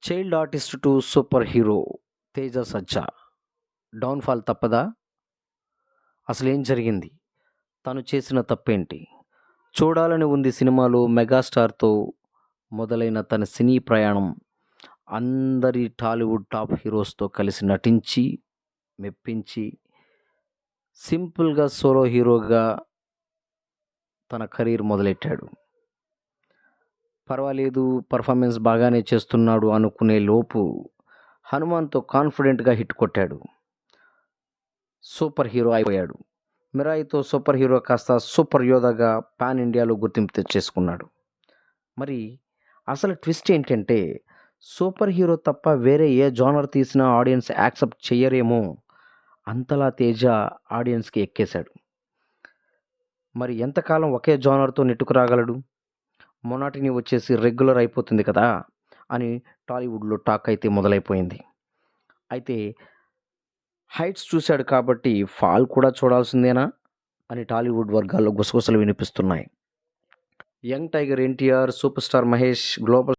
Child artist to super hero 'Teja Sajja' downfall తప్పదా? అసలేం జరిగింది? తను చేసిన తప్పేంటి? చూడాలని ఉంది సినిమాలో మెగాస్టార్‌తో మొదలైన తన సినీ ప్రయాణం అందరి టాలీవుడ్ టాప్ హీరోస్‌తో కలిసి నటించి, మెప్పించి, సింపుల్‌గా సోలో హీరోగా తన కెరీర్ మొదలెట్టాడు. పర్వాలేదు, పెర్ఫార్మెన్స్ బాగానే చేస్తున్నాడు అనుకునే లోపు 'హనుమాన్'తో కాన్ఫిడెంట్‌గా హిట్ కొట్టాడు. సూపర్ హీరో అయిపోయాడు. 'మిరాయి'తో సూపర్ హీరో కాస్త సూపర్ యోధాగా పాన్ ఇండియాలో గుర్తింపు తెచ్చేసుకున్నాడు. మరి అసలు ట్విస్ట్ ఏంటంటే, సూపర్ హీరో తప్ప వేరే ఏ జోనర్ తీసినా ఆడియన్స్ యాక్సెప్ట్ చెయ్యరేమో అంతలా 'తేజ' ఆడియన్స్‌కి ఎక్కేశాడు. మరి ఎంతకాలం ఒకే జోనర్‌తో నెట్టుకు రాగలడు? మొనాటనీ వచ్చేసి రెగ్యులర్ అయిపోతుంది కదా! అని టాలీవుడ్‌లో టాక్ అయితే మొదలైపోయింది. అయితే హైట్స్ చూశాడు కాబట్టి ఫాల్ కూడా చూడాల్సిందేనా? అని టాలీవుడ్ వర్గాల్లో గుసగుసలు వినిపిస్తున్నాయి. Young tiger NTR, super star Mahesh, global